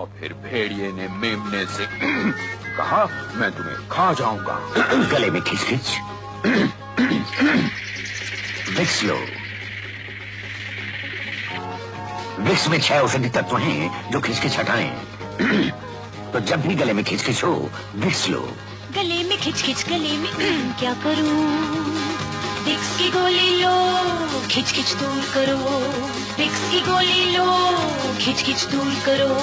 और फिर भेड़िए ने मेमने से कहा, मैं तुम्हें खा जाऊंगा। गले में खिंच खिंच। विक्स लो। विक्स में 6 औषधि तत्व हैं जो खिंच खिंच हटाएं। तो जब भी गले में खिंच खिंच हो, विक्स लो। गले में खिंच खिंच, गले में क्या करूं? विक्स की गोली लो, खिंच खिंच दूर करो। विक्स की गोली लो, खिंच खिंच दूर करो।